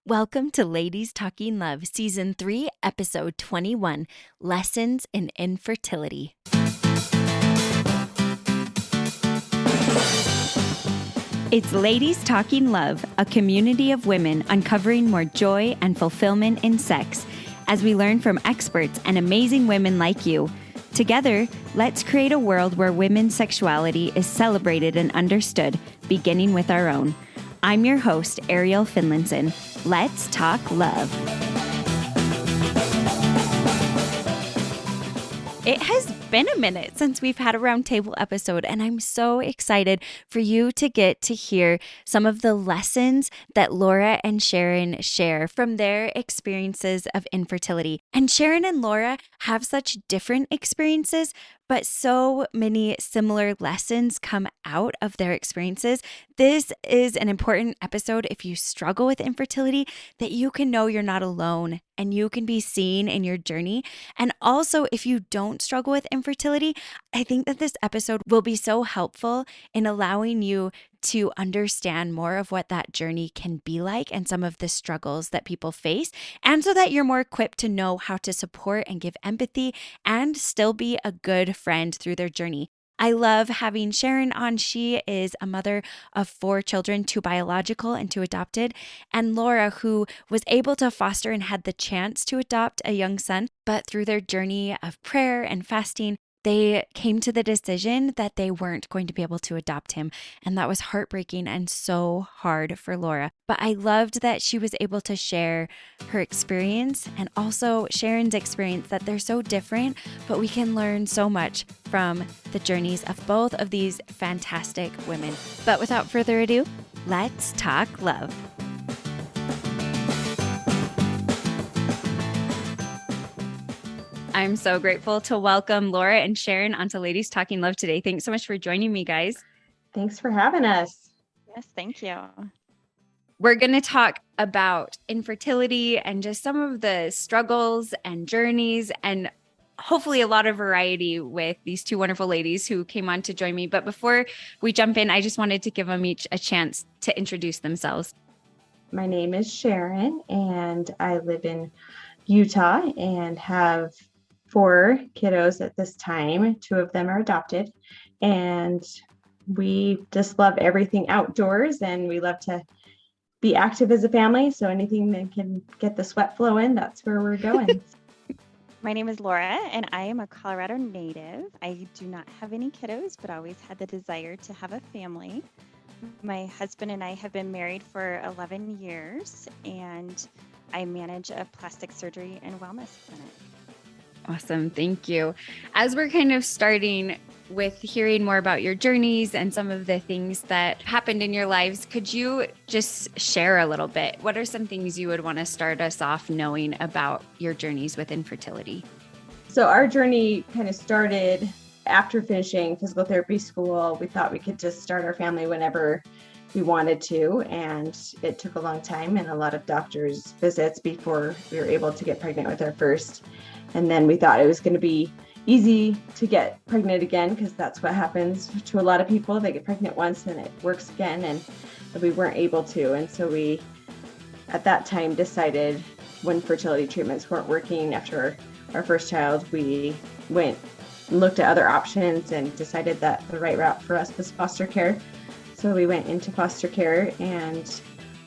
Welcome to Ladies Talking Love, Season 3, Episode 21, Lessons in Infertility. It's Ladies Talking Love, a community of women uncovering more joy and fulfillment in sex as we learn from experts and amazing women like you. Together, let's create a world where women's sexuality is celebrated and understood, beginning with our own. I'm your host, Ariel Finlinson. Let's talk love. It has been a minute since we've had a Roundtable episode, and I'm so excited for you to get to hear some of the lessons that Laura and Sharon share from their experiences of infertility. And Sharon and Laura have such different experiences, but so many similar lessons come out of their experiences. This is an important episode if you struggle with infertility, that you can know you're not alone and you can be seen in your journey. And also, if you don't struggle with infertility, I think that this episode will be so helpful in allowing you to understand more of what that journey can be like and some of the struggles that people face, and so that you're more equipped to know how to support and give empathy and still be a good friend through their journey. I love having Sharon on. She is a mother of 4 children, 2 biological and 2 adopted, and Laura, who was able to foster and had the chance to adopt a young son, but through their journey of prayer and fasting, they came to the decision that they weren't going to be able to adopt him. And that was heartbreaking and so hard for Laura. But I loved that she was able to share her experience and also Sharon's experience, that they're so different, but we can learn so much from the journeys of both of these fantastic women. But without further ado, let's talk love. I'm so grateful to welcome Laura and Sharon onto Ladies Talking Love today. Thanks so much for joining me, guys. Thanks for having us. Yes, thank you. We're going to talk about infertility and just some of the struggles and journeys, and hopefully a lot of variety with these 2 wonderful ladies who came on to join me. But before we jump in, I just wanted to give them each a chance to introduce themselves. My name is Sharon, and I live in Utah and have 4 kiddos at this time. 2 of them are adopted, and we just love everything outdoors, and we love to be active as a family. So anything that can get the sweat flowing, that's where we're going. My name is Laura, and I am a Colorado native. I do not have any kiddos, but always had the desire to have a family. My husband and I have been married for 11 years, and I manage a plastic surgery and wellness clinic. Awesome. Thank you. As we're kind of starting with hearing more about your journeys and some of the things that happened in your lives, could you just share a little bit? What are some things you would want to start us off knowing about your journeys with infertility? So our journey kind of started after finishing physical therapy school. We thought we could just start our family whenever we wanted to, and it took a long time and a lot of doctor's visits before we were able to get pregnant with our first. And then we thought it was going to be easy to get pregnant again, because that's what happens to a lot of people. They get pregnant once and it works again, and we weren't able to. And so we, at that time, decided when fertility treatments weren't working after our first child, we went and looked at other options and decided that the right route for us was foster care. So we went into foster care and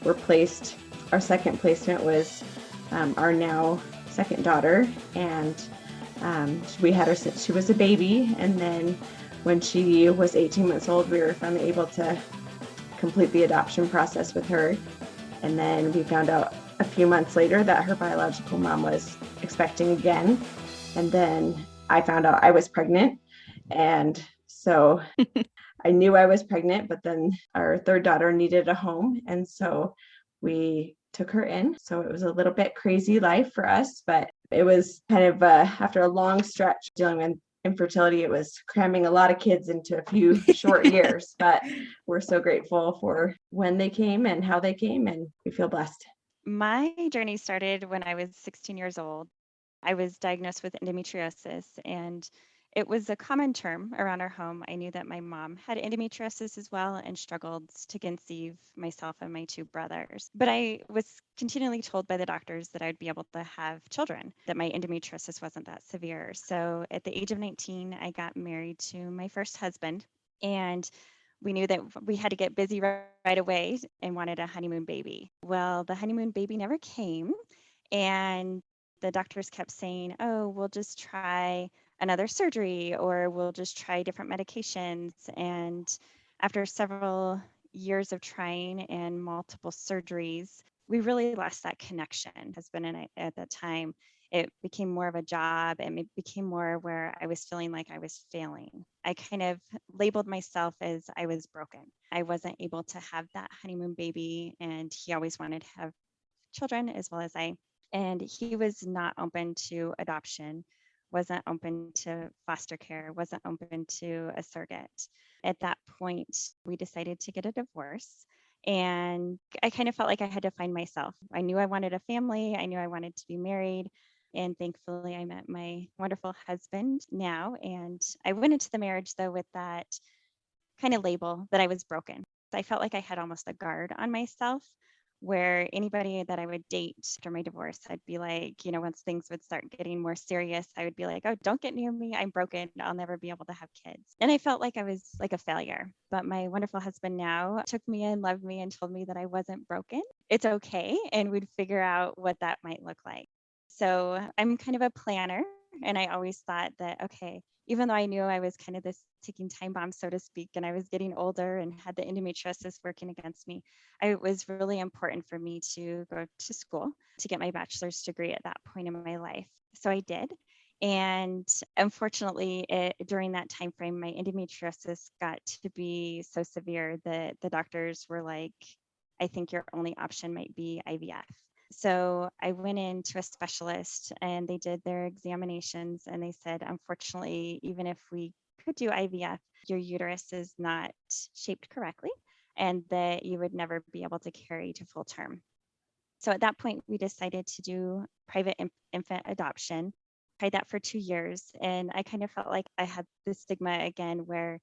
were placed. Our second placement was our now second daughter, and we had her since she was a baby. And then when she was 18 months old, we were finally able to complete the adoption process with her. And then we found out a few months later that her biological mom was expecting again. And then I found out I was pregnant. And so I knew I was pregnant, but then our third daughter needed a home. And so we took her in. So it was a little bit crazy life for us, but it was kind of after a long stretch dealing with infertility, it was cramming a lot of kids into a few short years, but we're so grateful for when they came and how they came, and we feel blessed. My journey started when I was 16 years old. I was diagnosed with endometriosis, and It was a common term around our home. I knew that my mom had endometriosis as well and struggled to conceive myself and my two brothers. But I was continually told by the doctors that I'd be able to have children, that my endometriosis wasn't that severe. So at the age of 19, I got married to my first husband. And we knew that we had to get busy right away and wanted a honeymoon baby. Well, the honeymoon baby never came. And the doctors kept saying, oh, we'll just try another surgery or we'll just try different medications. And after several years of trying and multiple surgeries, we really lost that connection. Husband and I at that time, it became more of a job and it became more where I was feeling like I was failing. I kind of labeled myself as I was broken. I wasn't able to have that honeymoon baby, and he always wanted to have children as well as I. And he was not open to adoption, wasn't open to foster care, wasn't open to a surrogate. At that point, we decided to get a divorce. And I kind of felt like I had to find myself. I knew I wanted a family, I knew I wanted to be married. And thankfully, I met my wonderful husband now. And I went into the marriage, though, with that kind of label that I was broken. I felt like I had almost a guard on myself where anybody that I would date after my divorce, I'd be like, once things would start getting more serious, I would be like, oh, don't get near me. I'm broken. I'll never be able to have kids. And I felt like I was like a failure. But my wonderful husband now took me in, loved me, and told me that I wasn't broken. It's okay. And we'd figure out what that might look like. So I'm kind of a planner. And I always thought that, okay, even though I knew I was kind of this ticking time bomb, so to speak, and I was getting older and had the endometriosis working against me, it was really important for me to go to school to get my bachelor's degree at that point in my life. So I did. And unfortunately, during that time frame, my endometriosis got to be so severe that the doctors were like, I think your only option might be IVF. So I went in to a specialist and they did their examinations and they said, unfortunately, even if we could do IVF, your uterus is not shaped correctly and that you would never be able to carry to full term. So at that point, we decided to do private infant adoption. Tried that for 2 years. And I kind of felt like I had the stigma again where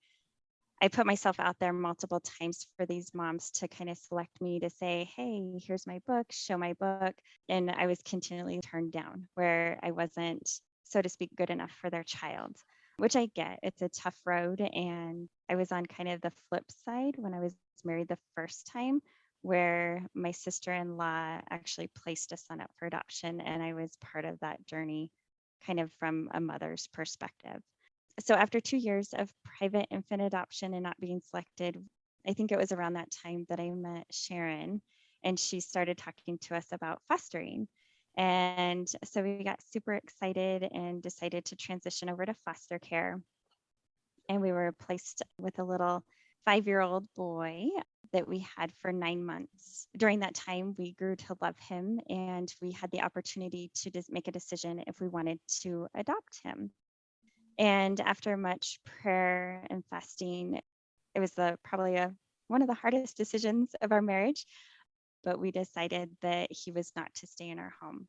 I put myself out there multiple times for these moms to kind of select me to say, hey, here's my book, show my book. And I was continually turned down where I wasn't, so to speak, good enough for their child, which I get. It's a tough road. And I was on kind of the flip side when I was married the first time, where my sister-in-law actually placed a son up for adoption. And I was part of that journey kind of from a mother's perspective. So after 2 years of private infant adoption and not being selected, I think it was around that time that I met Sharon and she started talking to us about fostering. And so we got super excited and decided to transition over to foster care. And we were placed with a little 5-year-old boy that we had for 9 months. During that time, we grew to love him and we had the opportunity to just make a decision if we wanted to adopt him. And after much prayer and fasting, it was probably one of the hardest decisions of our marriage, but we decided that he was not to stay in our home.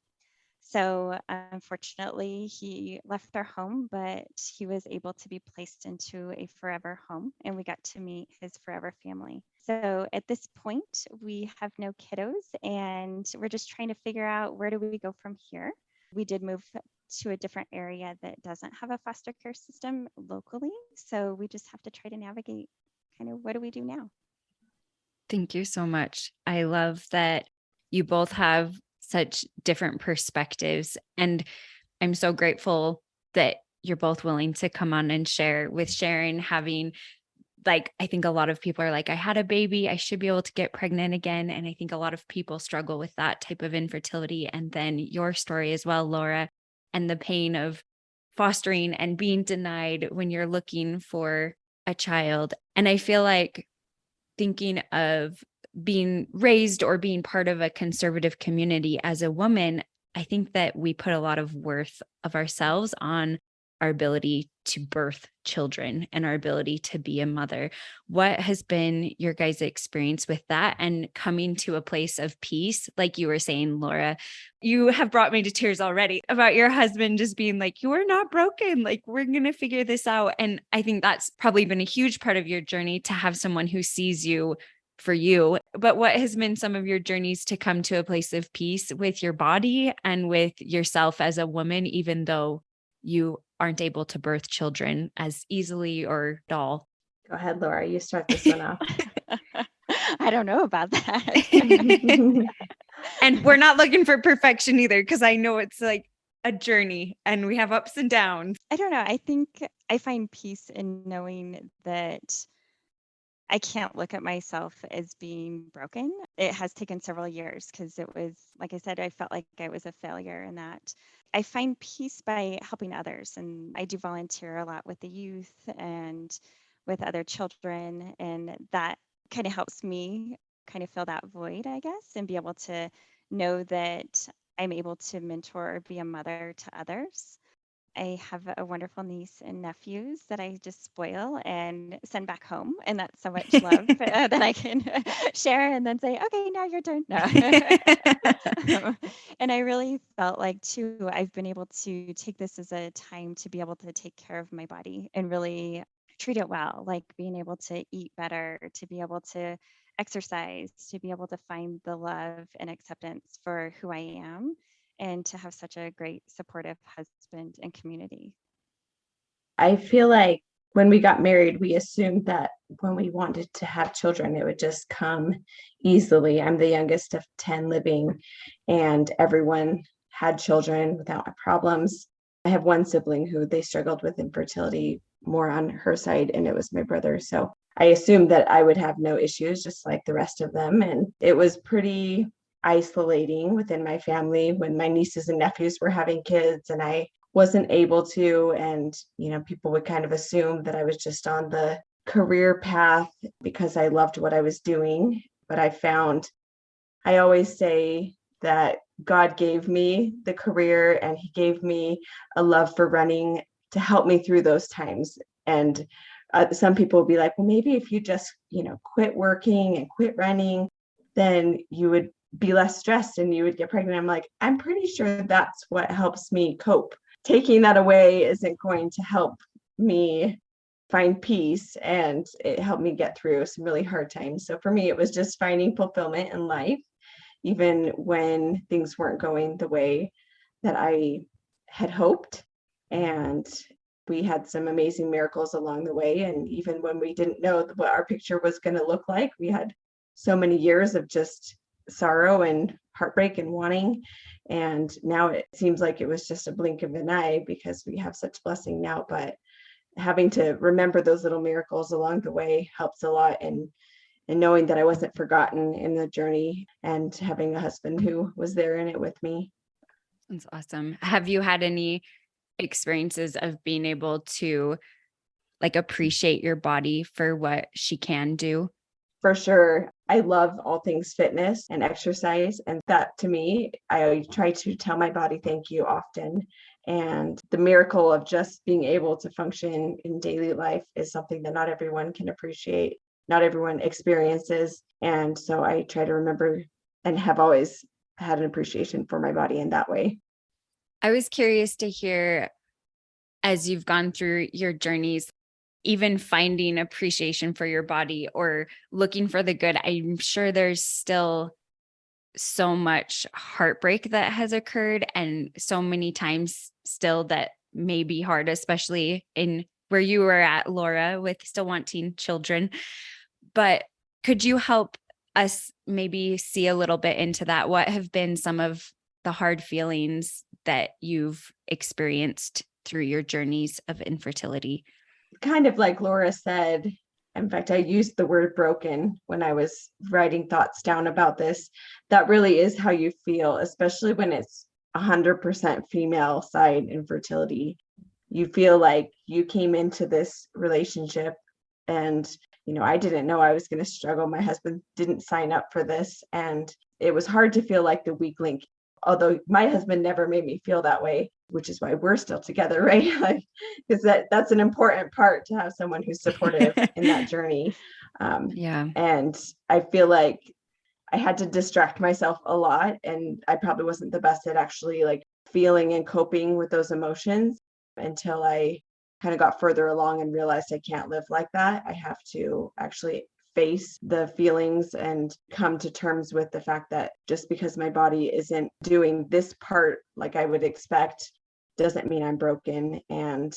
So unfortunately, he left our home, but he was able to be placed into a forever home and we got to meet his forever family. So at this point, we have no kiddos and we're just trying to figure out where do we go from here. We did move to a different area that doesn't have a foster care system locally. So we just have to try to navigate kind of what do we do now? Thank you so much. I love that you both have such different perspectives. And I'm so grateful that you're both willing to come on and share. With Sharon having, like, I think a lot of people are like, I had a baby, I should be able to get pregnant again. And I think a lot of people struggle with that type of infertility. And then your story as well, Laura, and the pain of fostering and being denied when you're looking for a child. And I feel like thinking of being raised or being part of a conservative community as a woman, I think that we put a lot of worth of ourselves on our ability to birth children and our ability to be a mother. What has been your guys' experience with that and coming to a place of peace? Like you were saying, Laura, you have brought me to tears already about your husband just being like, you are not broken. Like, we're going to figure this out. And I think that's probably been a huge part of your journey to have someone who sees you for you. But what has been some of your journeys to come to a place of peace with your body and with yourself as a woman, even though you aren't able to birth children as easily or at all? Go ahead, Laura. You start this one off. I don't know about that. And we're not looking for perfection either, because I know it's like a journey and we have ups and downs. I don't know. I think I find peace in knowing that I can't look at myself as being broken. It has taken several years because it was, like I said, I felt like I was a failure in that. I find peace by helping others. And I do volunteer a lot with the youth and with other children. And that kind of helps me kind of fill that void, I guess, and be able to know that I'm able to mentor or be a mother to others. I have a wonderful niece and nephews that I just spoil and send back home. And that's so much love that I can share and then say, okay, now your turn. No. And I really felt like, too, I've been able to take this as a time to be able to take care of my body and really treat it well, like being able to eat better, to be able to exercise, to be able to find the love and acceptance for who I am, and to have such a great supportive husband and community. I feel like when we got married, we assumed that when we wanted to have children, it would just come easily. I'm the youngest of 10 living, and everyone had children without problems. I have one sibling who they struggled with infertility more on her side, and it was my brother. So I assumed that I would have no issues, just like the rest of them. And it was pretty isolating within my family when my nieces and nephews were having kids and I wasn't able to. And, people would kind of assume that I was just on the career path because I loved what I was doing. But I always say that God gave me the career and he gave me a love for running to help me through those times. And some people will be like, well, maybe if you just, quit working and quit running, then you would be less stressed and you would get pregnant. I'm like, I'm pretty sure that's what helps me cope. Taking that away isn't going to help me find peace, and it helped me get through some really hard times. So for me, it was just finding fulfillment in life, even when things weren't going the way that I had hoped. And we had some amazing miracles along the way. And even when we didn't know what our picture was going to look like, we had so many years of just sorrow and heartbreak and wanting. And now it seems like it was just a blink of an eye because we have such blessing now. But having to remember those little miracles along the way helps a lot. And knowing that I wasn't forgotten in the journey and having a husband who was there in it with me. That's awesome. Have you had any experiences of being able to appreciate your body for what she can do? For sure. I love all things fitness and exercise. And that to me, I try to tell my body thank you often. And the miracle of just being able to function in daily life is something that not everyone can appreciate, not everyone experiences. And so I try to remember and have always had an appreciation for my body in that way. I was curious to hear, as you've gone through your journeys, even finding appreciation for your body or looking for the good. I'm sure there's still so much heartbreak that has occurred and so many times still that may be hard, especially in where you were at, Laura, with still wanting children. But could you help us maybe see a little bit into that? What have been some of the hard feelings that you've experienced through your journeys of infertility? Kind of like Laura said, in fact, I used the word broken when I was writing thoughts down about this. That really is how you feel, especially when it's 100% female side infertility. You feel like you came into this relationship and, I didn't know I was going to struggle. My husband didn't sign up for this. And it was hard to feel like the weak link. although my husband never made me feel that way, which is why we're still together, right? Like, because that's an important part, to have someone who's supportive in that journey. Yeah. And I feel like I had to distract myself a lot, and I probably wasn't the best at actually like feeling and coping with those emotions until I kind of got further along and realized I can't live like that. I have to actually face the feelings and come to terms with the fact that just because my body isn't doing this part like I would expect doesn't mean I'm broken. And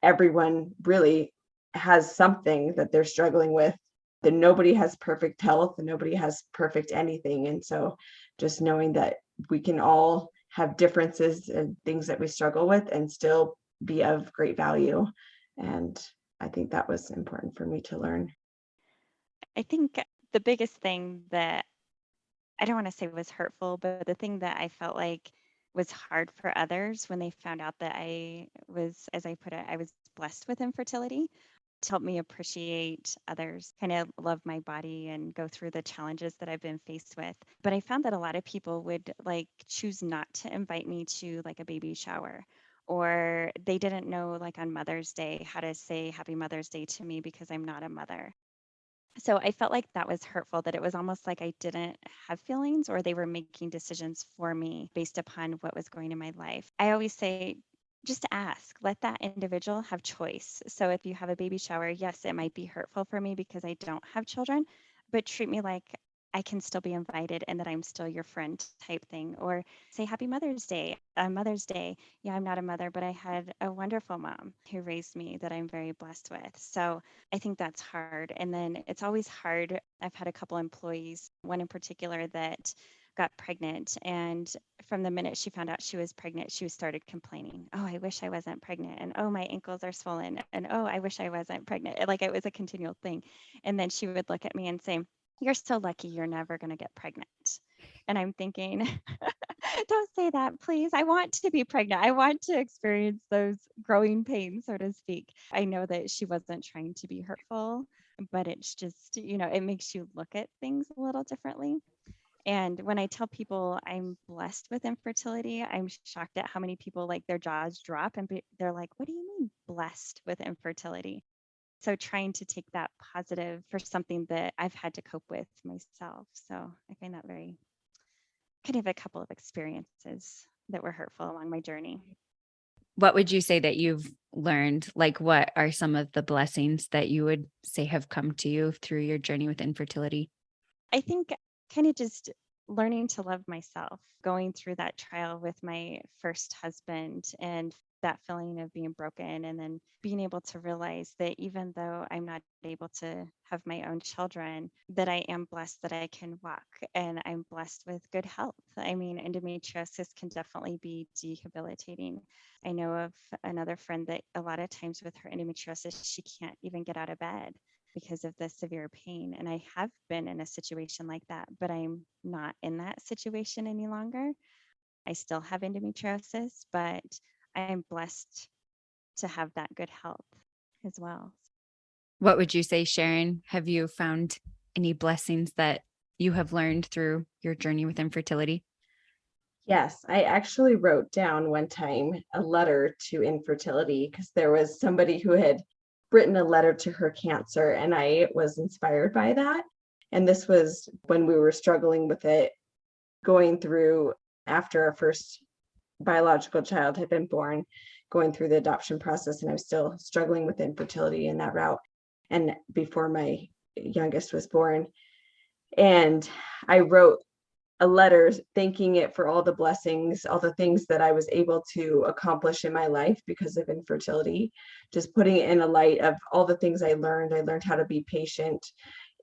everyone really has something that they're struggling with, that nobody has perfect health and nobody has perfect anything. And so just knowing that we can all have differences and things that we struggle with and still be of great value. And I think that was important for me to learn. I think the biggest thing that I don't want to say was hurtful, but the thing that I felt like was hard for others when they found out that I was, as I put it, I was blessed with infertility, to help me appreciate others, kind of love my body and go through the challenges that I've been faced with. But I found that a lot of people would like choose not to invite me to like a baby shower, or they didn't know like on Mother's Day how to say Happy Mother's Day to me because I'm not a mother. So I felt like that was hurtful, that it was almost like I didn't have feelings, or they were making decisions for me based upon what was going in my life. I always say, just ask, let that individual have choice. So if you have a baby shower, yes, it might be hurtful for me because I don't have children, but treat me like I can still be invited and that I'm still your friend type thing. Or say Happy Mother's Day on Mother's Day. Yeah, I'm not a mother, but I had a wonderful mom who raised me that I'm very blessed with. So I think that's hard. And then it's always hard. I've had a couple employees, one in particular that got pregnant. And from the minute she found out she was pregnant, she started complaining. Oh, I wish I wasn't pregnant. And oh, my ankles are swollen. And oh, I wish I wasn't pregnant. Like it was a continual thing. And then she would look at me and say, "You're so lucky you're never going to get pregnant." And I'm thinking, don't say that, please. I want to be pregnant. I want to experience those growing pains, so to speak. I know that she wasn't trying to be hurtful, but it's just, it makes you look at things a little differently. And when I tell people I'm blessed with infertility, I'm shocked at how many people like their jaws drop and they're like, "What do you mean blessed with infertility?" So trying to take that positive for something that I've had to cope with myself. So I find that very kind of a couple of experiences that were hurtful along my journey. What would you say that you've learned? Like, what are some of the blessings that you would say have come to you through your journey with infertility? I think kind of just learning to love myself, going through that trial with my first husband and that feeling of being broken, and then being able to realize that even though I'm not able to have my own children, that I am blessed that I can walk and I'm blessed with good health. I mean, endometriosis can definitely be debilitating. I know of another friend that a lot of times with her endometriosis, she can't even get out of bed because of the severe pain. And I have been in a situation like that, but I'm not in that situation any longer. I still have endometriosis, but I am blessed to have that good health as well. What would you say, Sharon? Have you found any blessings that you have learned through your journey with infertility? Yes, I actually wrote down one time a letter to infertility, because there was somebody who had written a letter to her cancer, and I was inspired by that. And this was when we were struggling with it, going through after our first biological child had been born, going through the adoption process, and I was still struggling with infertility in that route, and before my youngest was born. And I wrote a letter thanking it for all the blessings, all the things that I was able to accomplish in my life because of infertility, just putting it in a light of all the things I learned. I learned how to be patient,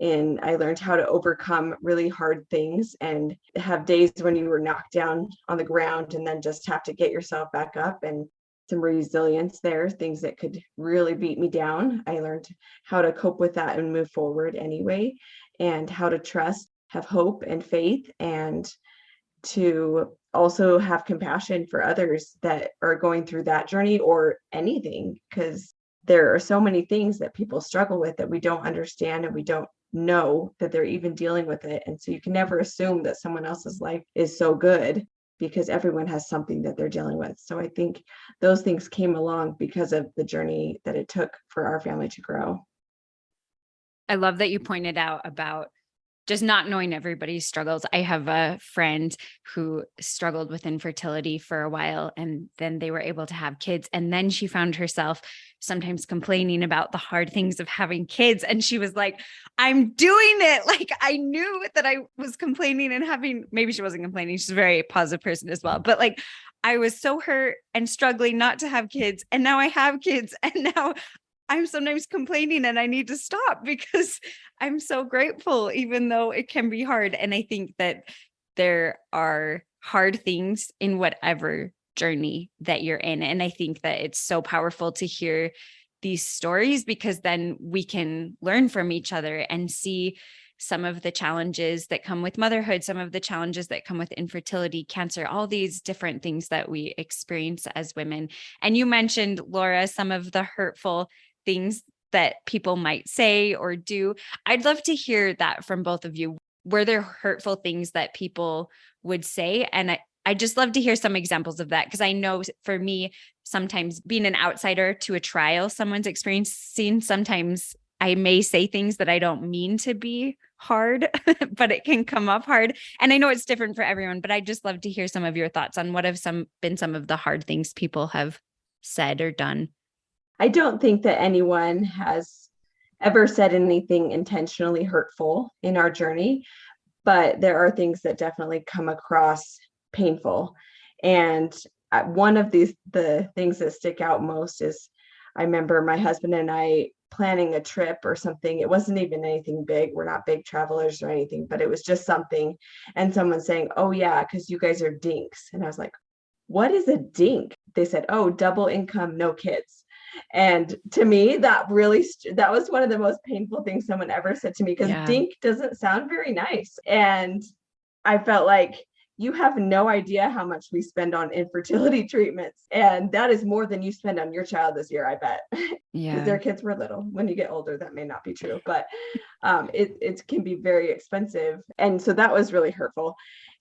and I learned how to overcome really hard things and have days when you were knocked down on the ground and then just have to get yourself back up, and some resilience there, things that could really beat me down. I learned how to cope with that and move forward anyway, and how to trust, have hope and faith, and to also have compassion for others that are going through that journey or anything, because there are so many things that people struggle with that we don't understand, and we don't know that they're even dealing with it. And so you can never assume that someone else's life is so good. because everyone has something that they're dealing with. So I think those things came along because of the journey that it took for our family to grow. I love that you pointed out about just not knowing everybody's struggles. I have a friend who struggled with infertility for a while, and then they were able to have kids. And then she found herself sometimes complaining about the hard things of having kids. And she was like, I'm doing it. Like, I knew that I was complaining and having, maybe she wasn't complaining. She's a very positive person as well. But like, I was so hurt and struggling not to have kids. And now I have kids. And now I'm sometimes complaining and I need to stop because I'm so grateful, even though it can be hard. And I think that there are hard things in whatever journey that you're in. And I think that it's so powerful to hear these stories because then we can learn from each other and see some of the challenges that come with motherhood, some of the challenges that come with infertility, cancer, all these different things that we experience as women. And you mentioned, Laura, some of the hurtful things that people might say or do. I'd love to hear that from both of you. Were there hurtful things that people would say? And I just love to hear some examples of that because I know for me, sometimes being an outsider to a trial someone's experiencing, sometimes I may say things that I don't mean to be hard, but it can come up hard. And I know it's different for everyone, but I just love to hear some of your thoughts on what have been some of the hard things people have said or done. I don't think that anyone has ever said anything intentionally hurtful in our journey, but there are things that definitely come across painful. And one of the things that stick out most is I remember my husband and I planning a trip or something. It wasn't even anything big. We're not big travelers or anything, but it was just something. And someone saying, "Oh, yeah, because you guys are dinks." And I was like, "What is a dink?" They said, "Oh, double income, no kids." And to me, that really, that was one of the most painful things someone ever said to me because dink doesn't sound very nice. And I felt like you have no idea how much we spend on infertility treatments. And that is more than you spend on your child this year, I bet. Yeah. Because their kids were little. When you get older, that may not be true, but it can be very expensive. And so that was really hurtful.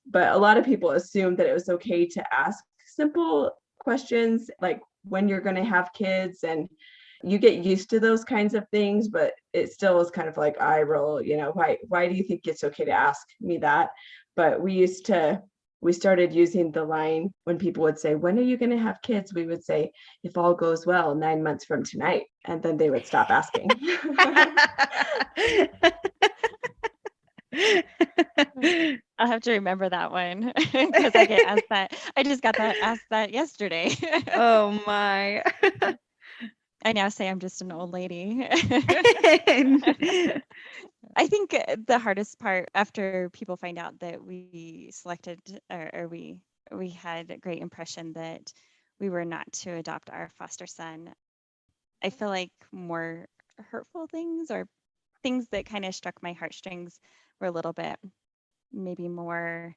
But a lot of people assumed that it was okay to ask simple questions like when you're going to have kids, and you get used to those kinds of things, but it still is kind of like eye roll, why do you think it's okay to ask me that? But we started using the line when people would say, "When are you going to have kids?" We would say, "If all goes well, 9 months from tonight." And then they would stop asking. I'll have to remember that one because I get asked that. I just got asked that yesterday. Oh my. I now say I'm just an old lady. I think the hardest part after people find out that we selected or we had a great impression that we were not to adopt our foster son, I feel like more hurtful things or things that kind of struck my heartstrings were a little bit maybe more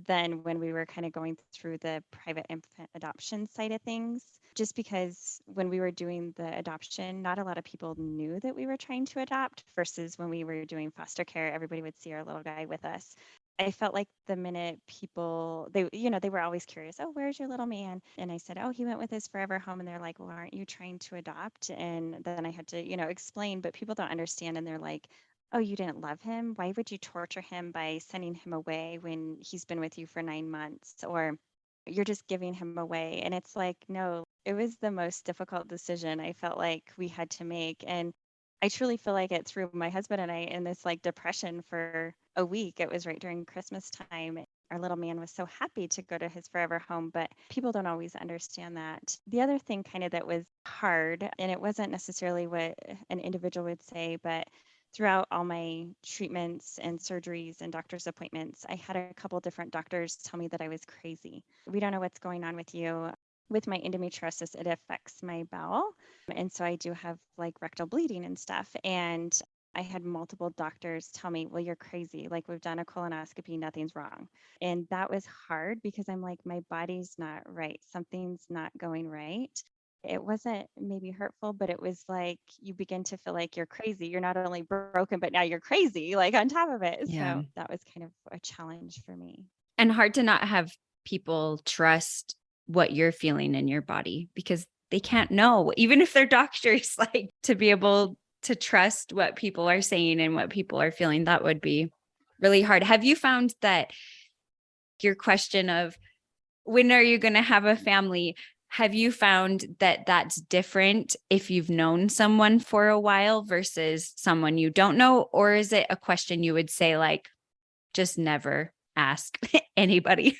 than when we were kind of going through the private infant adoption side of things. Just because when we were doing the adoption, not a lot of people knew that we were trying to adopt versus when we were doing foster care, everybody would see our little guy with us. I felt like the minute people, they were always curious, "Oh, where's your little man?" And I said, "Oh, he went with his forever home." And they're like, "Well, aren't you trying to adopt?" And then I had to, explain, but people don't understand. And they're like, "Oh, you didn't love him? Why would you torture him by sending him away when he's been with you for 9 months? Or you're just giving him away." And it's like, no, it was the most difficult decision I felt like we had to make. And I truly feel like it threw my husband and I in this like depression for a week. It was right during Christmas time. Our little man was so happy to go to his forever home, but people don't always understand that. The other thing kind of that was hard, and it wasn't necessarily what an individual would say, but throughout all my treatments and surgeries and doctor's appointments, I had a couple different doctors tell me that I was crazy. "We don't know what's going on with you. With my endometriosis, it affects my bowel. And so I do have like rectal bleeding and stuff." And I had multiple doctors tell me, "Well, you're crazy. Like, we've done a colonoscopy, nothing's wrong." And that was hard because I'm like, my body's not right. Something's not going right. It wasn't maybe hurtful, but it was like you begin to feel like you're crazy. You're not only broken, but now you're crazy, like on top of it. Yeah. So that was kind of a challenge for me. And hard to not have people trust what you're feeling in your body because they can't know, even if they're doctors, like to be able to trust what people are saying and what people are feeling. That would be really hard. Have you found that your question of when are you going to have a family, have you found that that's different if you've known someone for a while versus someone you don't know? Or is it a question you would say, like, just never ask anybody?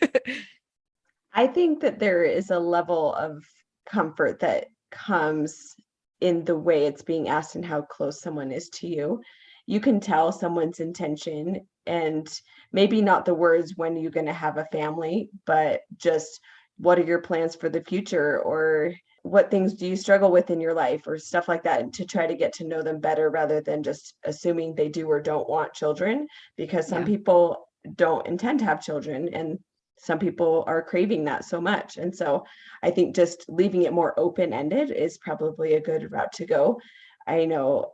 I think that there is a level of comfort that comes in the way it's being asked and how close someone is to you. You can tell someone's intention and maybe not the words, when you're going to have a family, but just what are your plans for the future, or what things do you struggle with in your life, or stuff like that, and to try to get to know them better rather than just assuming they do or don't want children, because some Yeah. people don't intend to have children and some people are craving that so much. And so I think just leaving it more open-ended is probably a good route to go. I know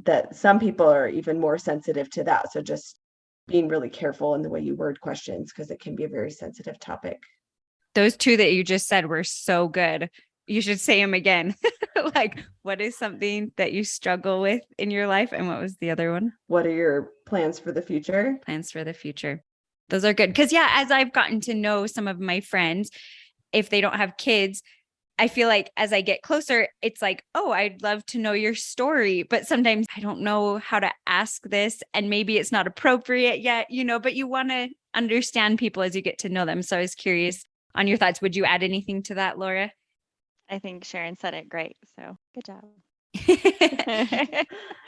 that some people are even more sensitive to that. So just being really careful in the way you word questions, because it can be a very sensitive topic. Those two that you just said were so good. You should say them again. Like, what is something that you struggle with in your life? And what was the other one? What are your plans for the future? Plans for the future. Those are good. Because, yeah, as I've gotten to know some of my friends, if they don't have kids, I feel like as I get closer, it's like, oh, I'd love to know your story. But sometimes I don't know how to ask this. And maybe it's not appropriate yet, but you want to understand people as you get to know them. So I was curious on your thoughts. Would you add anything to that, Laura? I think Sharon said it great. So good job.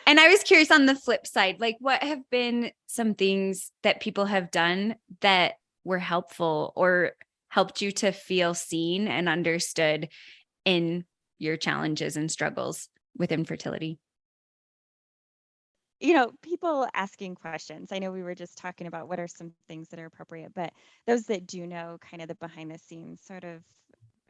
And I was curious on the flip side, like what have been some things that people have done that were helpful or helped you to feel seen and understood in your challenges and struggles with infertility? People asking questions. I know we were just talking about what are some things that are appropriate, but those that do know kind of the behind the scenes sort of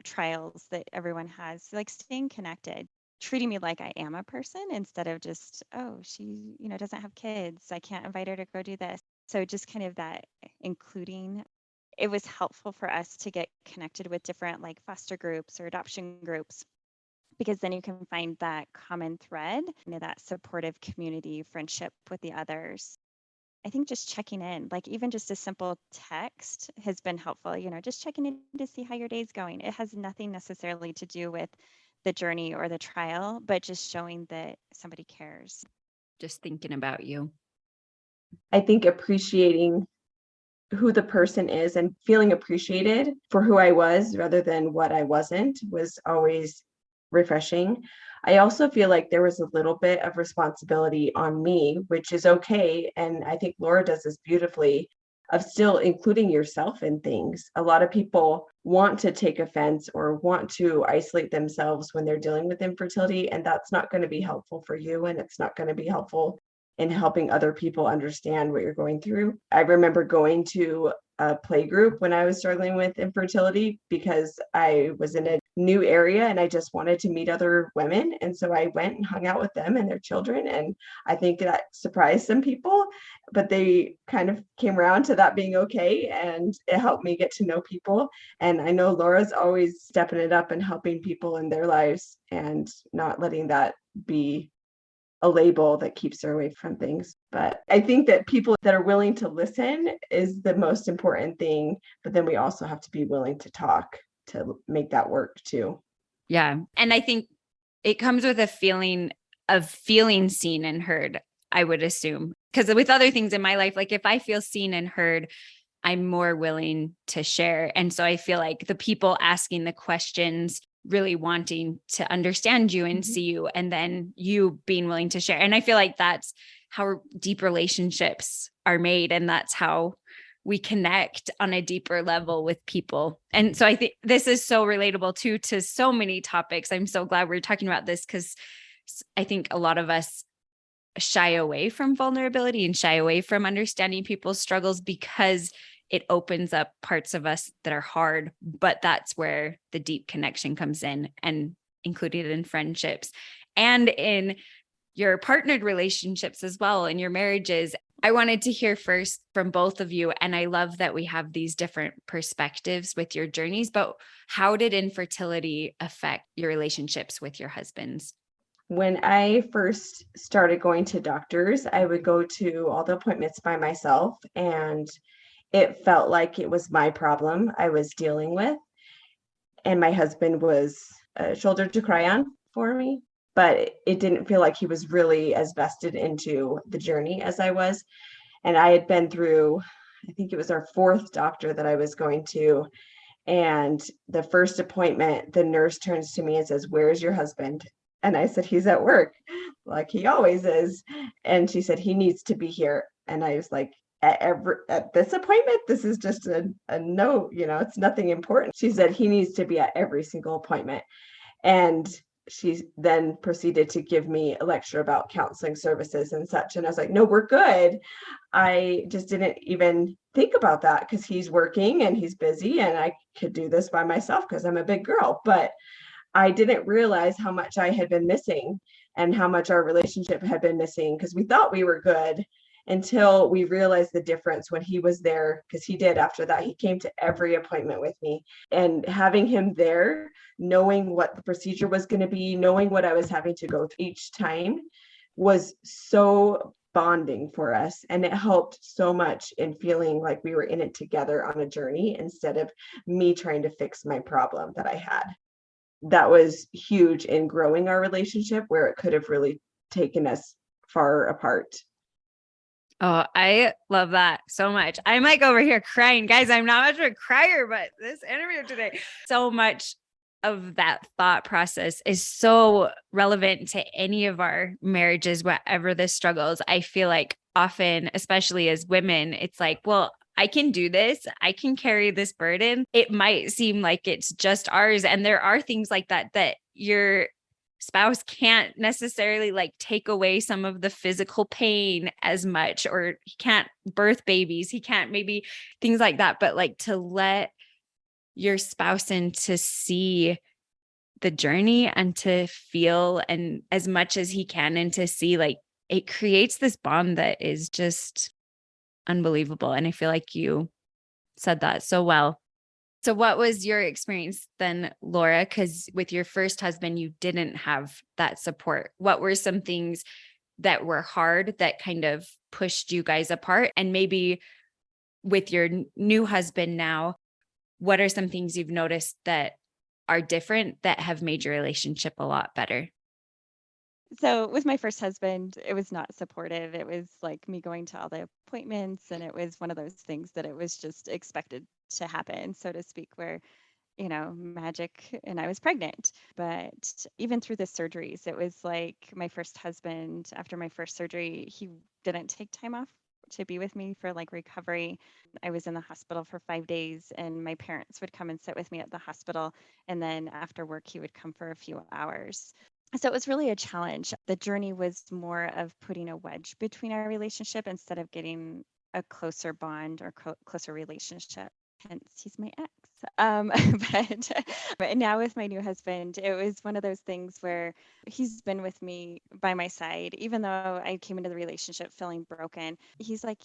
trials that everyone has, like staying connected, treating me like I am a person instead of just, oh, she, doesn't have kids, I can't invite her to go do this. So just kind of that including. It was helpful for us to get connected with different like foster groups or adoption groups, because then you can find that common thread, that supportive community friendship with the others. I think just checking in, like even just a simple text has been helpful, just checking in to see how your day's going. It has nothing necessarily to do with the journey or the trial, but just showing that somebody cares. Just thinking about you. I think appreciating who the person is and feeling appreciated for who I was rather than what I wasn't was always refreshing. I also feel like there was a little bit of responsibility on me, which is okay. And I think Laura does this beautifully, of still including yourself in things. A lot of people want to take offense or want to isolate themselves when they're dealing with infertility, and that's not going to be helpful for you, and it's not going to be helpful in helping other people understand what you're going through. I remember going to a play group when I was struggling with infertility because I was in a new area and I just wanted to meet other women. And so I went and hung out with them and their children. And I think that surprised some people, but they kind of came around to that being okay. And it helped me get to know people. And I know Laura's always stepping it up and helping people in their lives and not letting that be a label that keeps her away from things. But I think that people that are willing to listen is the most important thing. But then we also have to be willing to talk to make that work too. Yeah. And I think it comes with a feeling of feeling seen and heard, I would assume. Because with other things in my life, like if I feel seen and heard, I'm more willing to share. And so I feel like the people asking the questions really wanting to understand you and see you, and then you being willing to share. And I feel like that's how deep relationships are made. And that's how we connect on a deeper level with people. And so I think this is so relatable too, to so many topics. I'm so glad we're talking about this because I think a lot of us shy away from vulnerability and shy away from understanding people's struggles because it opens up parts of us that are hard, but that's where the deep connection comes in, and included in friendships and in your partnered relationships as well, in your marriages. I wanted to hear first from both of you. And I love that we have these different perspectives with your journeys, but how did infertility affect your relationships with your husbands? When I first started going to doctors, I would go to all the appointments by myself, and it felt like it was my problem I was dealing with. And my husband was a shoulder to cry on for me, but it didn't feel like he was really as vested into the journey as I was. And I had been through, I think it was our fourth doctor that I was going to. And the first appointment, the nurse turns to me and says, "Where's your husband?" And I said, "He's at work, like he always is." And she said, "He needs to be here." And I was like, at this appointment, this is just a no, it's nothing important. She said, "He needs to be at every single appointment." And she then proceeded to give me a lecture about counseling services and such. And I was like, "No, we're good." I just didn't even think about that because he's working and he's busy, and I could do this by myself because I'm a big girl. But I didn't realize how much I had been missing and how much our relationship had been missing, because we thought we were good until we realized the difference when he was there, because he did after that. He came to every appointment with me, and having him there, knowing what the procedure was going to be, knowing what I was having to go through each time, was so bonding for us. And it helped so much in feeling like we were in it together on a journey instead of me trying to fix my problem that I had. That was huge in growing our relationship, where it could have really taken us far apart. Oh, I love that so much. I'm like over here crying. Guys, I'm not much of a crier, but this interview today, so much of that thought process is so relevant to any of our marriages, whatever the struggles. I feel like often, especially as women, it's like, well, I can do this. I can carry this burden. It might seem like it's just ours. And there are things like that that your spouse can't necessarily like take away some of the physical pain as much, or he can't birth babies. He can't maybe things like that. But like to let your spouse in to see the journey and to feel and as much as he can and to see like it creates this bond that is just unbelievable. And I feel like you said that so well. So what was your experience then, Laura? Because with your first husband, you didn't have that support. What were some things that were hard that kind of pushed you guys apart? And maybe with your new husband now, what are some things you've noticed that are different that have made your relationship a lot better? So with my first husband, it was not supportive. It was like me going to all the appointments, and it was one of those things that it was just expected to happen, so to speak, where, magic, and I was pregnant. But even through the surgeries, it was like my first husband, after my first surgery, he didn't take time off to be with me for like recovery. I was in the hospital for 5 days, and my parents would come and sit with me at the hospital. And then after work, he would come for a few hours. So it was really a challenge. The journey was more of putting a wedge between our relationship instead of getting a closer bond or closer relationship. Hence, he's my ex. But, but now with my new husband, it was one of those things where he's been with me by my side, even though I came into the relationship feeling broken. He's like,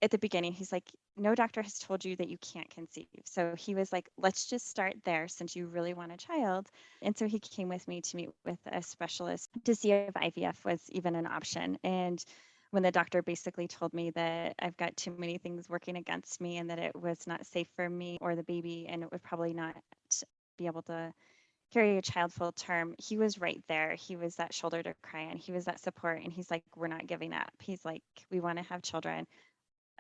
at the beginning, he's like, no doctor has told you that you can't conceive. So he was like, let's just start there since you really want a child. And so he came with me to meet with a specialist to see if IVF was even an option. And when the doctor basically told me that I've got too many things working against me and that it was not safe for me or the baby, and it would probably not be able to carry a child full term, he was right there. He was that shoulder to cry on. He was that support. And he's like, we're not giving up. He's like, we want to have children.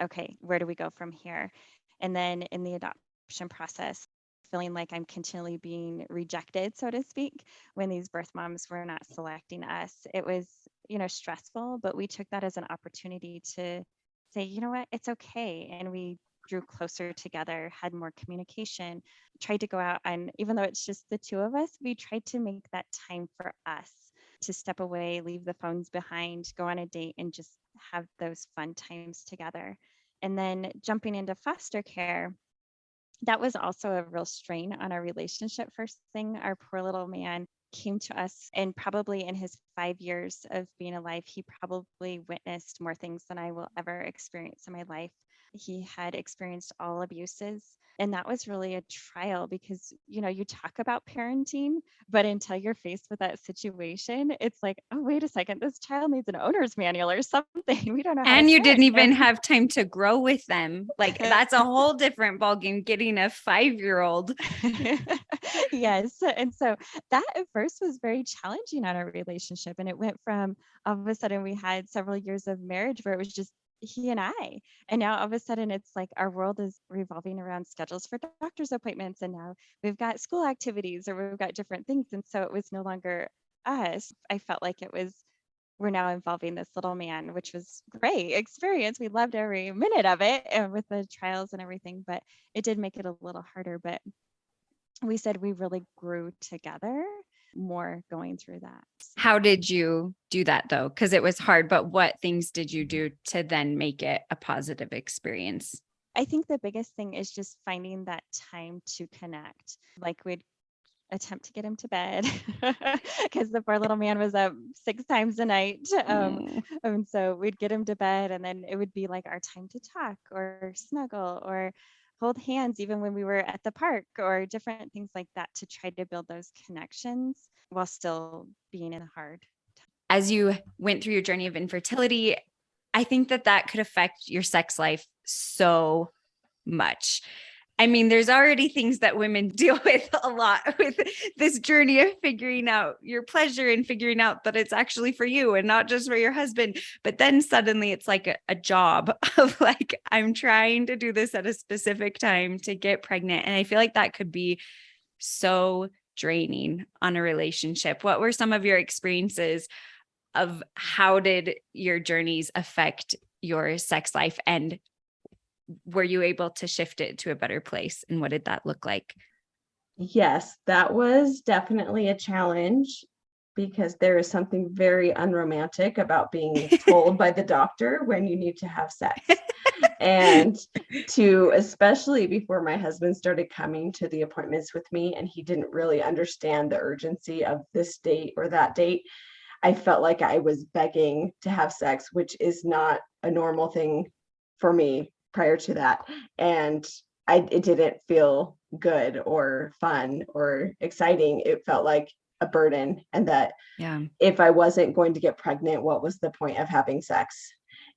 Okay, where do we go from here? And then in the adoption process, feeling like I'm continually being rejected, so to speak, when these birth moms were not selecting us. It was, stressful, but we took that as an opportunity to say, you know what, it's okay. And we drew closer together, had more communication, tried to go out. And even though it's just the two of us, we tried to make that time for us to step away, leave the phones behind, go on a date, and just have those fun times together. And then jumping into foster care, that was also a real strain on our relationship. First thing, our poor little man, came to us, and probably in his 5 years of being alive, he probably witnessed more things than I will ever experience in my life. He had experienced all abuses. And that was really a trial because, you talk about parenting, but until you're faced with that situation, it's like, oh, wait a second, this child needs an owner's manual or something. We don't know how to And you didn't parent even them. have time to grow with them. Like that's a whole different ballgame getting a 5-year-old. Yes. And so that at first was very challenging on our relationship. And it went from all of a sudden we had several years of marriage where it was just he and I. And now all of a sudden it's like our world is revolving around schedules for doctor's appointments. And now we've got school activities or we've got different things. And so it was no longer us. I felt like it was we're now involving this little man, which was great experience. We loved every minute of it and with the trials and everything, but it did make it a little harder. But we said we really grew together more going through that. How did you do that though? Because it was hard, but what things did you do to then make it a positive experience? I think the biggest thing is just finding that time to connect. Like we'd attempt to get him to bed because the poor little man was up 6 times a night. And so we'd get him to bed and then it would be like our time to talk or snuggle or hold hands even when we were at the park or different things like that to try to build those connections while still being in a hard time. As you went through your journey of infertility, I think that could affect your sex life so much. I mean, there's already things that women deal with a lot with this journey of figuring out your pleasure and figuring out that it's actually for you and not just for your husband. But then suddenly it's like a job of like, I'm trying to do this at a specific time to get pregnant. And I feel like that could be so draining on a relationship. What were some of your experiences of how did your journeys affect your sex life, and were you able to shift it to a better place? And what did that look like? Yes, that was definitely a challenge because there is something very unromantic about being told by the doctor when you need to have sex. And especially before my husband started coming to the appointments with me and he didn't really understand the urgency of this date or that date, I felt like I was begging to have sex, which is not a normal thing for me prior to that. And it didn't feel good or fun or exciting. It felt like a burden. And that if I wasn't going to get pregnant, what was the point of having sex?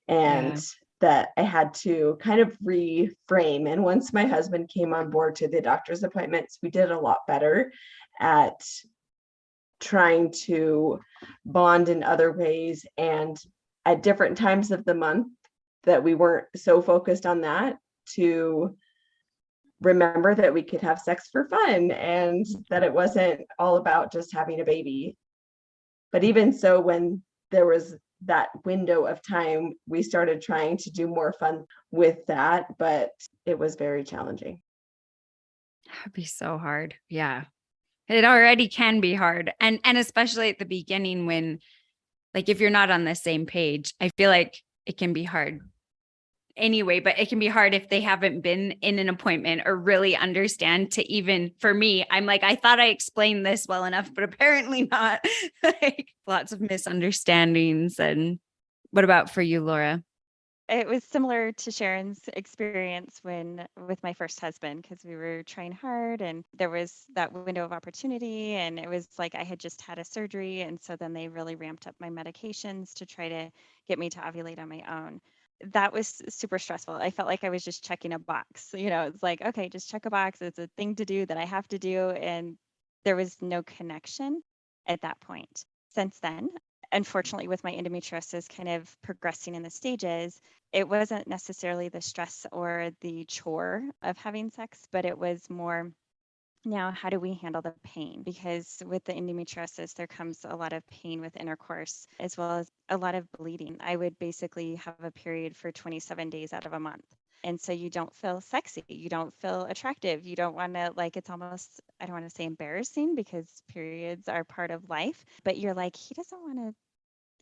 And that I had to kind of reframe. And once my husband came on board to the doctor's appointments, we did a lot better at trying to bond in other ways and at different times of the month that we weren't so focused on that, to remember that we could have sex for fun and that it wasn't all about just having a baby. But even so, when there was that window of time, we started trying to do more fun with that, but it was very challenging. That'd be so hard. Yeah. It already can be hard. And especially at the beginning when, like, if you're not on the same page, I feel like it can be hard anyway, but it can be hard if they haven't been in an appointment or really understand to even, for me, I'm like, I thought I explained this well enough, but apparently not. Like lots of misunderstandings. And what about for you, Laura? It was similar to Sharon's experience with my first husband, because we were trying hard and there was that window of opportunity and it was like I had just had a surgery, and so then they really ramped up my medications to try to get me to ovulate on my own. That was super stressful. I felt like I was just checking a box. It's like, okay, just check a box. It's a thing to do that I have to do, and there was no connection at that point. Since then, unfortunately, with my endometriosis kind of progressing in the stages, it wasn't necessarily the stress or the chore of having sex, but it was more, now how do we handle the pain? Because with the endometriosis, there comes a lot of pain with intercourse as well as a lot of bleeding. I would basically have a period for 27 days out of a month. And so you don't feel sexy, you don't feel attractive, you don't want to, like, it's almost, I don't want to say embarrassing because periods are part of life, but you're like, he doesn't want to,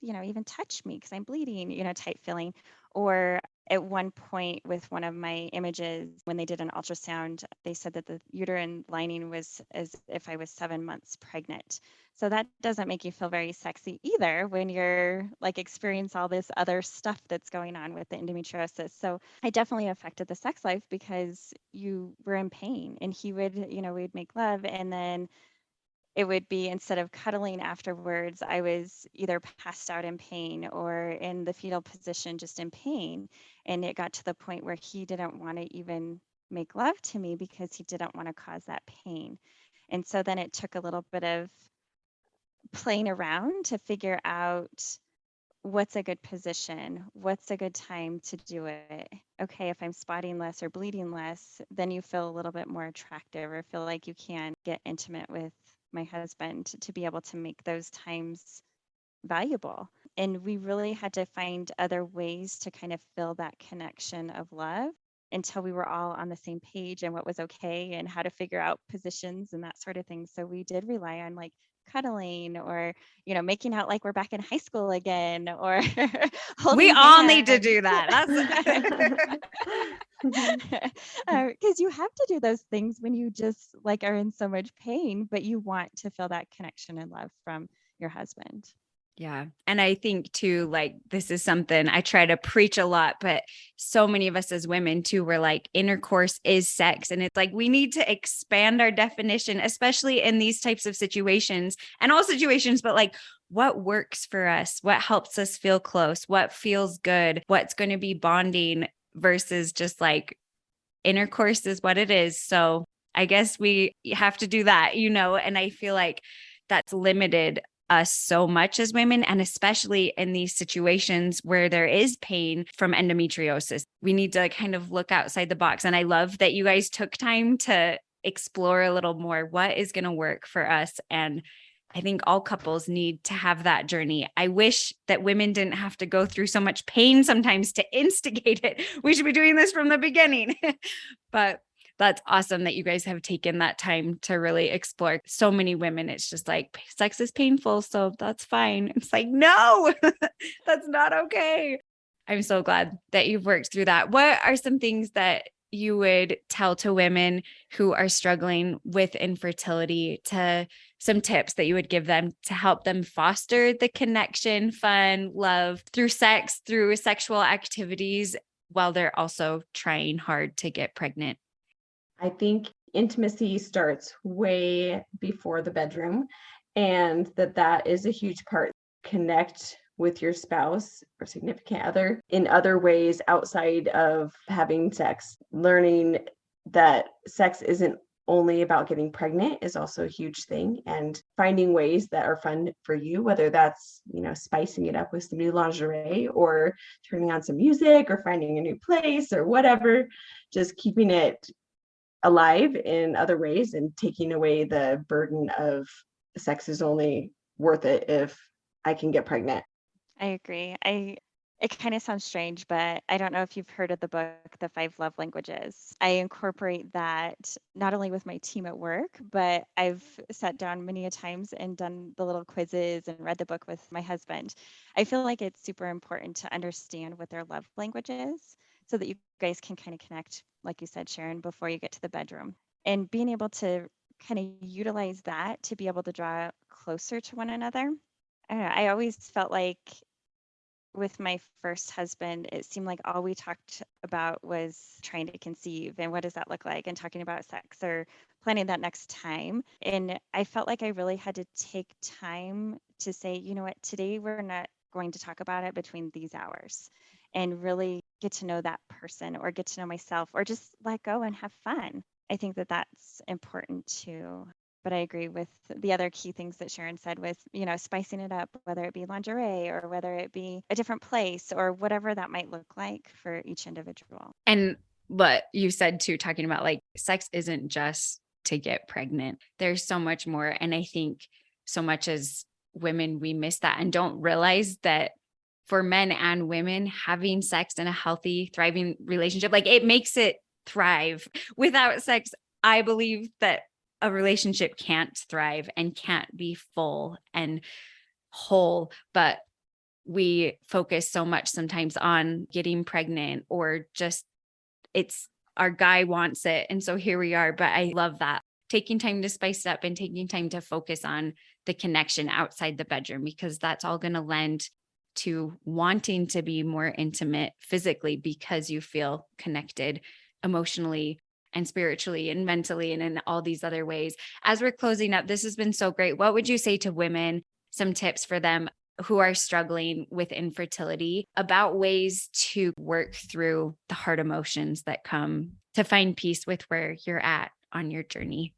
even touch me because I'm bleeding, type feeling. Or At one point with one of my images, when they did an ultrasound, they said that the uterine lining was as if I was 7 months pregnant. So that doesn't make you feel very sexy either when you're like experience all this other stuff that's going on with the endometriosis. So it definitely affected the sex life because you were in pain, and he would, we'd make love, and then it would be, instead of cuddling afterwards, I was either passed out in pain or in the fetal position just in pain. And it got to the point where he didn't want to even make love to me because he didn't want to cause that pain. And so then it took a little bit of playing around to figure out what's a good position, what's a good time to do it. Okay, if I'm spotting less or bleeding less, then you feel a little bit more attractive or feel like you can get intimate with my husband to be able to make those times valuable. And we really had to find other ways to kind of fill that connection of love until we were all on the same page and what was okay and how to figure out positions and that sort of thing. So we did rely on like cuddling or, making out like we're back in high school again or We holding all need to hands. do that. Because you have to do those things when you just like are in so much pain, but you want to feel that connection and love from your husband. Yeah. And I think too, like, this is something I try to preach a lot, but so many of us as women too, we're like, intercourse is sex. And it's like, we need to expand our definition, especially in these types of situations and all situations, but like, what works for us? What helps us feel close? What feels good? What's going to be bonding versus just like intercourse is what it is. So I guess we have to do that, and I feel like that's limited us so much as women, and especially in these situations where there is pain from endometriosis. We need to kind of look outside the box. And I love that you guys took time to explore a little more what is going to work for us. And I think all couples need to have that journey. I wish that women didn't have to go through so much pain sometimes to instigate it. We should be doing this from the beginning. But that's awesome that you guys have taken that time to really explore. So many women, it's just like, sex is painful, so that's fine. It's like, no, that's not okay. I'm so glad that you've worked through that. What are some things that you would tell to women who are struggling with infertility, to some tips that you would give them to help them foster the connection, fun, love through sex, through sexual activities, while they're also trying hard to get pregnant? I think intimacy starts way before the bedroom, and that is a huge part. Connect with your spouse or significant other in other ways outside of having sex. Learning that sex isn't only about getting pregnant is also a huge thing, and finding ways that are fun for you, whether that's, spicing it up with some new lingerie or turning on some music or finding a new place or whatever, just keeping it alive in other ways and taking away the burden of sex is only worth it if I can get pregnant. I agree. It kind of sounds strange, but I don't know if you've heard of the book, The Five Love Languages. I incorporate that not only with my team at work, but I've sat down many a times and done the little quizzes and read the book with my husband. I feel like it's super important to understand what their love language is so that you guys can kind of connect, like you said, Sharon, before you get to the bedroom. And being able to kind of utilize that to be able to draw closer to one another. I don't know, I always felt like with my first husband, it seemed like all we talked about was trying to conceive and what does that look like and talking about sex or planning that next time. And I felt like I really had to take time to say, you know what, today we're not going to talk about it between these hours, and really get to know that person or get to know myself or just let go and have fun. I think that that's important too. But I agree with the other key things that Sharon said with, spicing it up, whether it be lingerie or whether it be a different place or whatever that might look like for each individual. And what you said too, talking about like sex isn't just to get pregnant. There's so much more. And I think so much as women, we miss that and don't realize that for men and women, having sex in a healthy, thriving relationship, like, it makes it thrive. Without sex, I believe that a relationship can't thrive and can't be full and whole. But we focus so much sometimes on getting pregnant, or just it's our guy wants it. And so here we are. But I love that. Taking time to spice it up and taking time to focus on the connection outside the bedroom, because that's all going to lend to wanting to be more intimate physically, because you feel connected emotionally and spiritually and mentally and in all these other ways. As we're closing up, this has been so great. What would you say to women, some tips for them who are struggling with infertility, about ways to work through the hard emotions that come, to find peace with where you're at on your journey?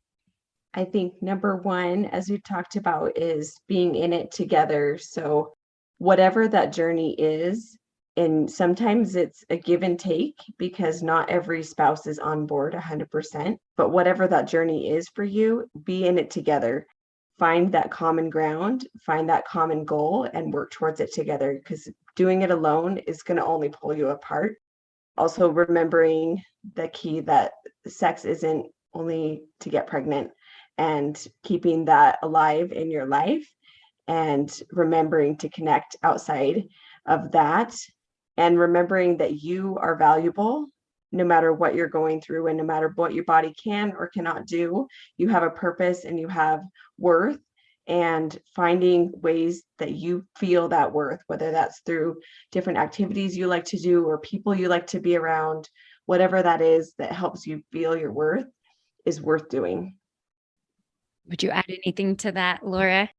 I think number one, as we talked about, is being in it together. So, whatever that journey is, and sometimes it's a give and take because not every spouse is on board 100%. But whatever that journey is for you, be in it together. Find that common ground, find that common goal, and work towards it together, because doing it alone is going to only pull you apart. Also, remembering the key that sex isn't only to get pregnant, and keeping that alive in your life, and remembering to connect outside of that, and remembering that you are valuable no matter what you're going through and no matter what your body can or cannot do. You have a purpose and you have worth, and finding ways that you feel that worth, whether that's through different activities you like to do or people you like to be around, whatever that is that helps you feel your worth is worth doing. Would you add anything to that, Laura?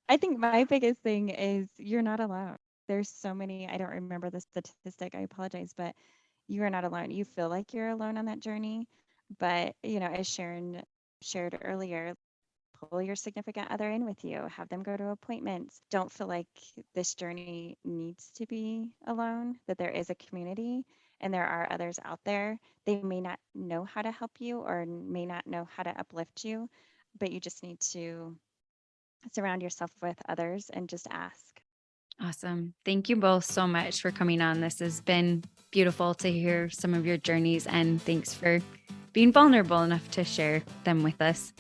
I think my biggest thing is you're not alone. There's so many, I don't remember the statistic, I apologize, but you are not alone. You feel like you're alone on that journey. But, as Sharon shared earlier, pull your significant other in with you, have them go to appointments. Don't feel like this journey needs to be alone, that there is a community and there are others out there. They may not know how to help you or may not know how to uplift you, but you just need to surround yourself with others and just ask. Awesome. Thank you both so much for coming on. This has been beautiful to hear some of your journeys, and thanks for being vulnerable enough to share them with us.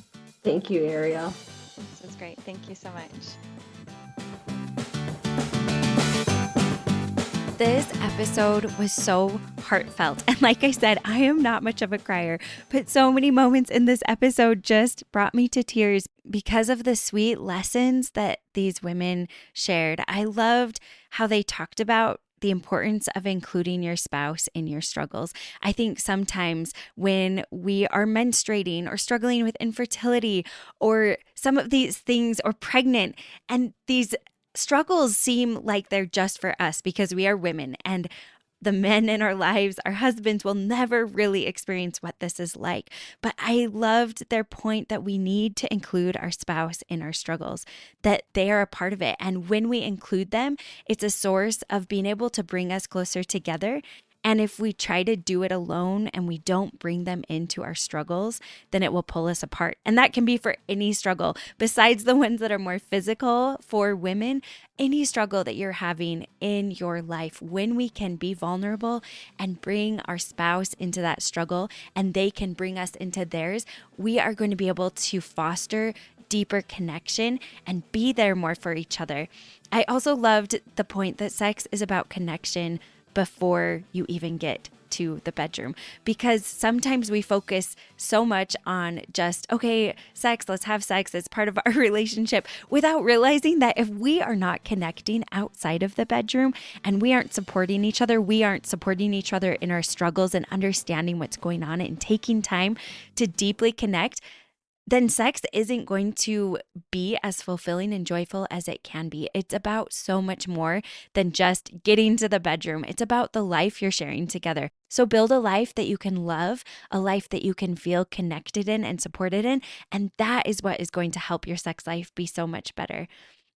Thank you, Ariel. This was great. Thank you so much. This episode was so heartfelt. And like I said, I am not much of a crier, but so many moments in this episode just brought me to tears because of the sweet lessons that these women shared. I loved how they talked about the importance of including your spouse in your struggles. I think sometimes when we are menstruating or struggling with infertility or some of these things, or pregnant, and these struggles seem like they're just for us because we are women, and the men in our lives, our husbands, will never really experience what this is like. But I loved their point that we need to include our spouse in our struggles, that they are a part of it. And when we include them, it's a source of being able to bring us closer together. And if we try to do it alone and we don't bring them into our struggles, then it will pull us apart. And that can be for any struggle, besides the ones that are more physical for women. Any struggle that you're having in your life, when we can be vulnerable and bring our spouse into that struggle and they can bring us into theirs, we are going to be able to foster deeper connection and be there more for each other. I also loved the point that sex is about connection before you even get to the bedroom, because sometimes we focus so much on just, okay, sex, let's have sex, it's part of our relationship, without realizing that if we are not connecting outside of the bedroom and we aren't supporting each other, we aren't supporting each other in our struggles and understanding what's going on and taking time to deeply connect, then sex isn't going to be as fulfilling and joyful as it can be. It's about so much more than just getting to the bedroom. It's about the life you're sharing together. So build a life that you can love, a life that you can feel connected in and supported in. And that is what is going to help your sex life be so much better.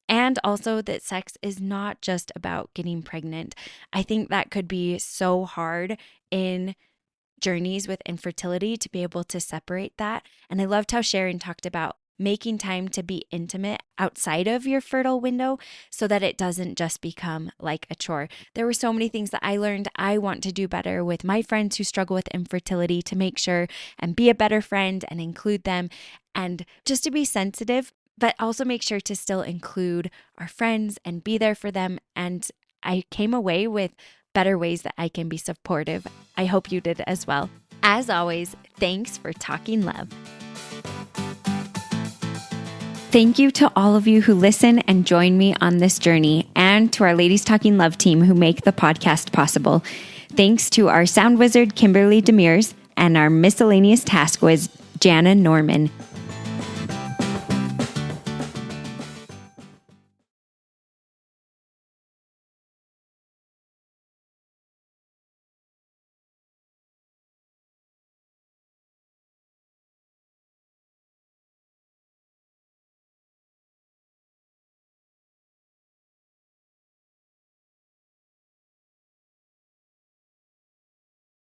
And also that sex is not just about getting pregnant. I think that could be so hard in journeys with infertility to be able to separate that. And I loved how Sharon talked about making time to be intimate outside of your fertile window so that it doesn't just become like a chore. There were so many things that I learned I want to do better with my friends who struggle with infertility, to make sure and be a better friend and include them, and just to be sensitive but also make sure to still include our friends and be there for them. And I came away with better ways that I can be supportive. I hope you did as well. As always, thanks for talking love. Thank you to all of you who listen and join me on this journey, and to our Ladies Talking Love team who make the podcast possible. Thanks to our sound wizard, Kimberly Demers, and our miscellaneous task whiz, Jana Norman.